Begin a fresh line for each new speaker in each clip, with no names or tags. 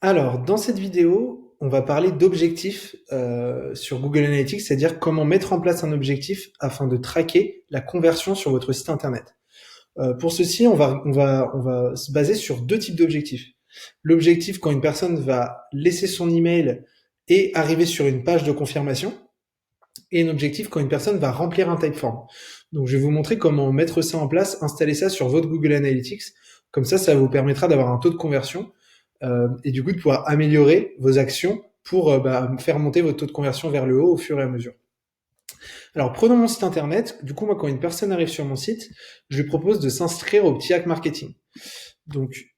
Alors, dans cette vidéo, on va parler d'objectifs sur Google Analytics, c'est-à-dire comment mettre en place un objectif afin de traquer la conversion sur votre site internet. Pour ceci, on va se baser sur deux types d'objectifs. L'objectif quand une personne va laisser son email et arriver sur une page de confirmation, et un objectif quand une personne va remplir un typeform. Donc, je vais vous montrer comment mettre ça en place, installer ça sur votre Google Analytics. Comme ça vous permettra d'avoir un taux de conversion et du coup de pouvoir améliorer vos actions pour faire monter votre taux de conversion vers le haut au fur et à mesure. Alors, prenons mon site internet. Du coup, moi, quand une personne arrive sur mon site, je lui propose de s'inscrire au petit hack marketing. Donc,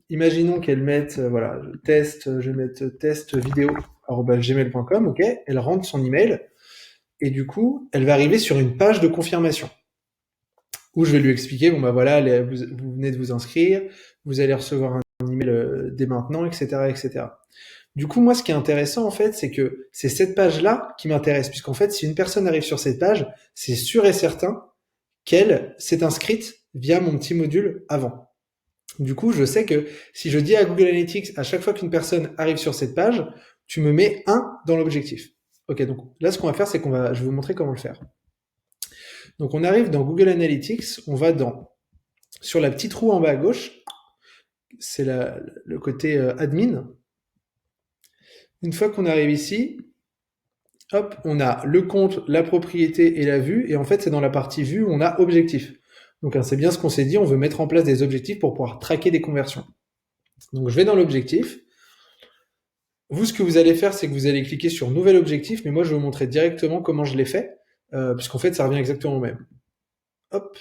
imaginons qu'elle mette, voilà, je vais mettre test vidéo@gmail.com, ok. Elle rentre son email et du coup, elle va arriver sur une page de confirmation où je vais lui expliquer, bon bah voilà, vous venez de vous inscrire, vous allez recevoir un email dès maintenant, etc., etc. Du coup, moi, ce qui est intéressant, en fait, c'est que c'est cette page-là qui m'intéresse, puisqu'en fait, si une personne arrive sur cette page, c'est sûr et certain qu'elle s'est inscrite via mon petit module avant. Du coup, je sais que si je dis à Google Analytics, à chaque fois qu'une personne arrive sur cette page, tu me mets 1 dans l'objectif. Ok, donc là, ce qu'on va faire, c'est je vais vous montrer comment le faire. Donc, on arrive dans Google Analytics, on va sur la petite roue en bas à gauche, c'est le côté admin. Une fois qu'on arrive ici, hop, on a le compte, la propriété et la vue. Et en fait, c'est dans la partie vue où on a objectif. Donc, c'est bien ce qu'on s'est dit, on veut mettre en place des objectifs pour pouvoir traquer des conversions. Donc, je vais dans l'objectif. Vous, ce que vous allez faire, c'est que vous allez cliquer sur nouvel objectif, mais moi, je vais vous montrer directement comment je l'ai fait, puisqu'en fait, ça revient exactement au même. Hop.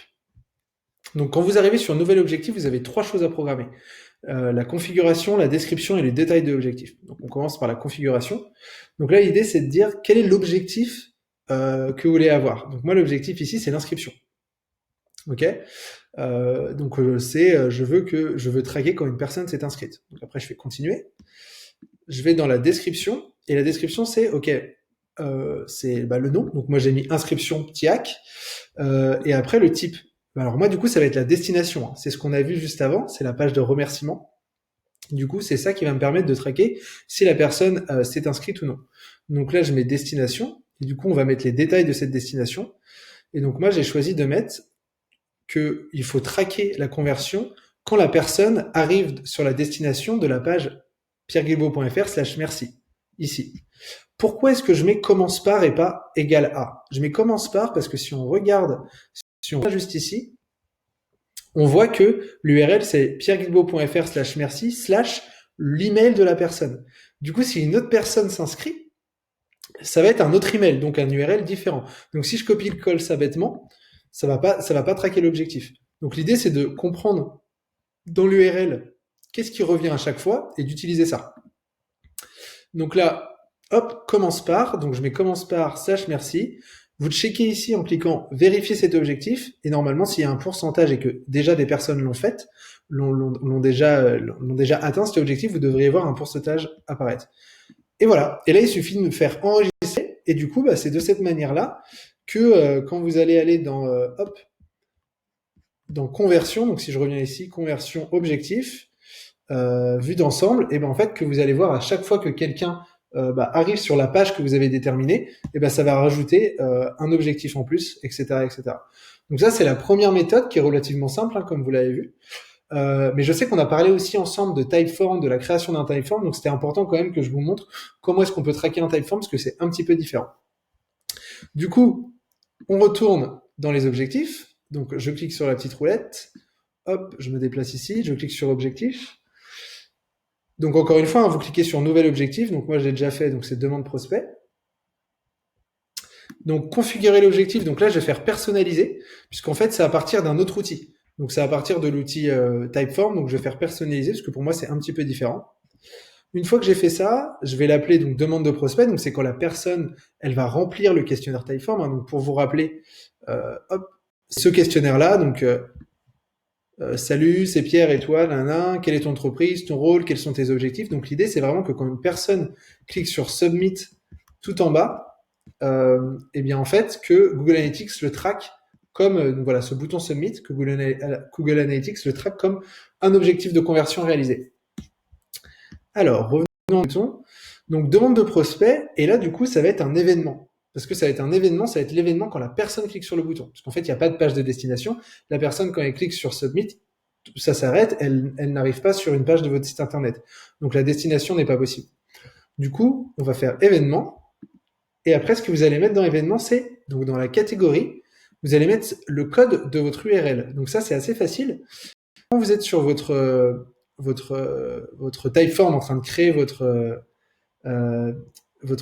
Donc, quand vous arrivez sur nouvel objectif, vous avez 3 choses à programmer. La configuration, la description et les détails de l'objectif. Donc, on commence par la configuration. Donc là, l'idée, c'est de dire quel est l'objectif que vous voulez avoir. Donc moi, l'objectif ici, c'est l'inscription. Ok. Donc je veux traquer quand une personne s'est inscrite. Donc après, je fais continuer. Je vais dans la description et la description, c'est ok. C'est le nom. Donc moi, j'ai mis inscription petit hack et après le type. Alors moi, du coup, ça va être la destination. C'est ce qu'on a vu juste avant. C'est la page de remerciement. Du coup, c'est ça qui va me permettre de traquer si la personne s'est inscrite ou non. Donc là, je mets destination, et du coup, on va mettre les détails de cette destination. Et donc moi, j'ai choisi de mettre qu'il faut traquer la conversion quand la personne arrive sur la destination de la page pierreguilbeault.fr/merci, ici. Pourquoi est-ce que je mets commence par et pas égal à? Je mets commence par parce que si on regarde juste ici, on voit que l'URL c'est pierreguilbeault.fr/merci/ l'email de la personne. Du coup, si une autre personne s'inscrit, ça va être un autre email, donc un URL différent. Donc si je copie le colle ça bêtement, ça va pas traquer l'objectif. Donc l'idée c'est de comprendre dans l'URL qu'est-ce qui revient à chaque fois et d'utiliser ça. Donc là, hop, commence par, donc je mets commence par /merci. Vous checkez ici en cliquant vérifier cet objectif et normalement s'il y a un pourcentage et que déjà des personnes l'ont fait, l'ont déjà atteint cet objectif, vous devriez voir un pourcentage apparaître. Et voilà. Et là, il suffit de me faire enregistrer. Et du coup, c'est de cette manière-là que quand vous allez aller dans conversion, donc si je reviens ici, conversion objectif, vue d'ensemble, et en fait que vous allez voir à chaque fois que quelqu'un arrive sur la page que vous avez déterminée, et ça va rajouter un objectif en plus, etc., etc. Donc ça, c'est la première méthode qui est relativement simple, comme vous l'avez vu. Mais je sais qu'on a parlé aussi ensemble de typeform, de la création d'un typeform, donc c'était important quand même que je vous montre comment est-ce qu'on peut traquer un typeform, parce que c'est un petit peu différent. Du coup, on retourne dans les objectifs, donc je clique sur la petite roulette, hop, je me déplace ici, je clique sur objectif. Donc encore une fois, vous cliquez sur nouvel objectif, donc moi je l'ai déjà fait, donc c'est demande prospect. Donc configurer l'objectif, donc là je vais faire personnaliser, puisqu'en fait c'est à partir d'un autre outil. Donc c'est à partir de l'outil Typeform, donc je vais faire personnaliser, parce que pour moi c'est un petit peu différent. Une fois que j'ai fait ça, je vais l'appeler donc demande de prospect, donc c'est quand la personne, elle va remplir le questionnaire Typeform, donc pour vous rappeler, ce questionnaire-là, donc salut, c'est Pierre et toi, quelle est ton entreprise, ton rôle, quels sont tes objectifs. Donc l'idée c'est vraiment que quand une personne clique sur Submit tout en bas, et bien en fait que Google Analytics le traque comme donc voilà ce bouton Submit, que Google Analytics le traque comme un objectif de conversion réalisé. Alors, revenons au bouton. Donc, demande de prospect. Et là, du coup, ça va être un événement. Parce que ça va être un événement, ça va être l'événement quand la personne clique sur le bouton. Parce qu'en fait, il n'y a pas de page de destination. La personne, quand elle clique sur Submit, ça s'arrête, elle n'arrive pas sur une page de votre site internet. Donc, la destination n'est pas possible. Du coup, on va faire événement. Et après, ce que vous allez mettre dans événement, c'est, donc dans la catégorie, vous allez mettre le code de votre URL. Donc ça, c'est assez facile. Quand vous êtes sur votre Typeform en train de créer votre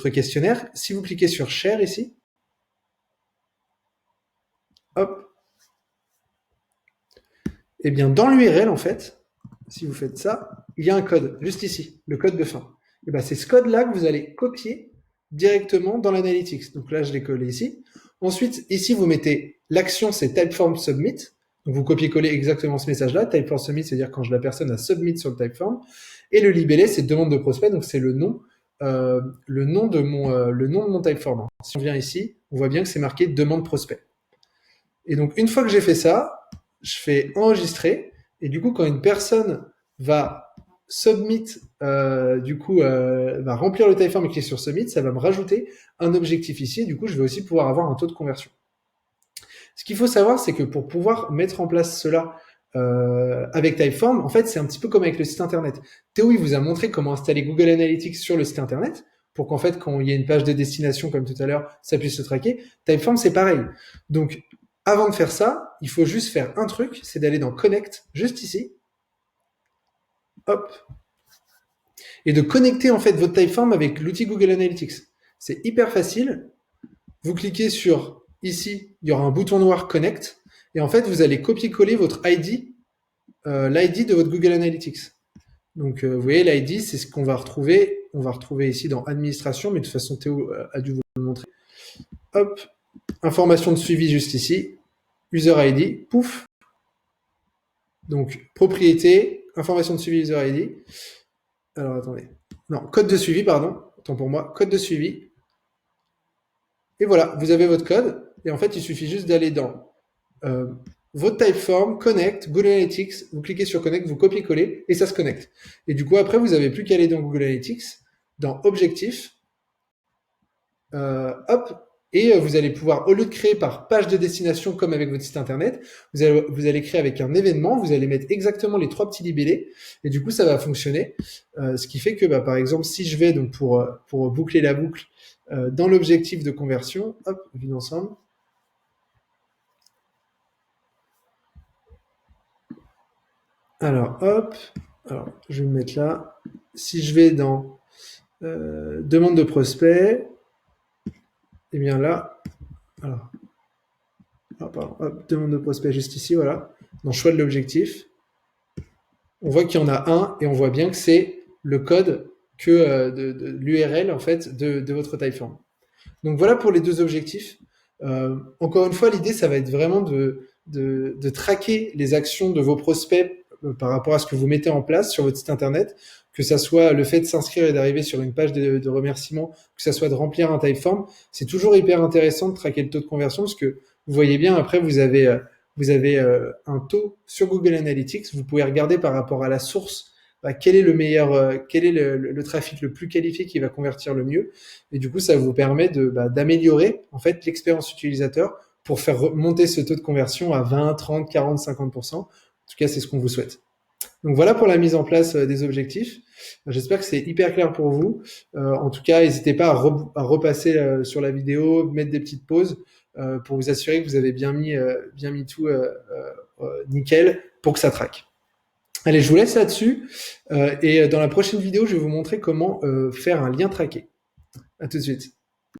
questionnaire, si vous cliquez sur Share ici, hop, et bien dans l'URL, en fait, si vous faites ça, il y a un code, juste ici, le code de fin. Et bien c'est ce code-là que vous allez copier directement dans l'Analytics. Donc là, je l'ai collé ici. Ensuite, ici, vous mettez l'action, c'est Typeform Submit. Donc vous copiez-collez exactement ce message-là. Typeform Submit, c'est-à-dire quand la personne a submit sur le Typeform. Et le libellé, c'est demande de prospect, donc c'est le nom de mon Typeform. Si on vient ici, on voit bien que c'est marqué demande prospect. Et donc une fois que j'ai fait ça, je fais enregistrer. Et du coup, quand une personne va submit, va remplir le Typeform et cliquer sur submit, ça va me rajouter un objectif ici. Et du coup, je vais aussi pouvoir avoir un taux de conversion. Ce qu'il faut savoir, c'est que pour pouvoir mettre en place cela avec Typeform, en fait, c'est un petit peu comme avec le site internet. Théo, il vous a montré comment installer Google Analytics sur le site internet pour qu'en fait, quand il y a une page de destination comme tout à l'heure, ça puisse se traquer. Typeform, c'est pareil. Donc, avant de faire ça, il faut juste faire un truc, c'est d'aller dans Connect, juste ici. Hop. Et de connecter en fait votre Typeform avec l'outil Google Analytics. C'est hyper facile. Vous cliquez sur ici, il y aura un bouton noir Connect. Et en fait, vous allez copier-coller votre ID, l'ID de votre Google Analytics. Donc, vous voyez, l'ID, c'est ce qu'on va retrouver. On va retrouver ici dans Administration, mais de toute façon, Théo a dû vous le montrer. Hop, information de suivi juste ici. User ID, pouf. Donc, propriété, information de suivi User ID. Alors, attendez. Non, code de suivi, pardon. Autant pour moi, code de suivi. Et voilà, vous avez votre code. Et en fait, il suffit juste d'aller dans votre Typeform, Connect, Google Analytics, vous cliquez sur Connect, vous copiez-coller et ça se connecte. Et du coup, après, vous n'avez plus qu'à aller dans Google Analytics, dans Objectif, hop, et vous allez pouvoir, au lieu de créer par page de destination comme avec votre site internet, vous allez créer avec un événement, vous allez mettre exactement les 3 petits libellés, et du coup, ça va fonctionner. Ce qui fait que, par exemple, si je vais donc pour boucler la boucle dans l'objectif de conversion, hop, vue d'ensemble, alors, hop, alors, je vais me mettre là. Si je vais dans demande de prospect, et bien là, alors, pardon, hop, demande de prospect juste ici, voilà, dans choix de l'objectif, on voit qu'il y en a un et on voit bien que c'est le code de l'URL en fait de votre Typeform. Donc voilà pour les 2 objectifs. Encore une fois, l'idée, ça va être vraiment de traquer les actions de vos prospects par rapport à ce que vous mettez en place sur votre site internet, que ça soit le fait de s'inscrire et d'arriver sur une page de remerciement, que ça soit de remplir un Typeform. C'est toujours hyper intéressant de traquer le taux de conversion parce que vous voyez bien, après, vous avez un taux sur Google Analytics. Vous pouvez regarder par rapport à la source quel est le meilleur, quel est le trafic le plus qualifié qui va convertir le mieux. Et du coup, ça vous permet d'améliorer en fait l'expérience utilisateur pour faire monter ce taux de conversion à 20, 30, 40, 50%. En tout cas, c'est ce qu'on vous souhaite. Donc voilà pour la mise en place des objectifs. J'espère que c'est hyper clair pour vous. En tout cas, n'hésitez pas à repasser sur la vidéo, mettre des petites pauses pour vous assurer que vous avez bien mis tout nickel pour que ça traque. Allez, je vous laisse là-dessus. Et dans la prochaine vidéo, je vais vous montrer comment faire un lien traqué. À tout de suite.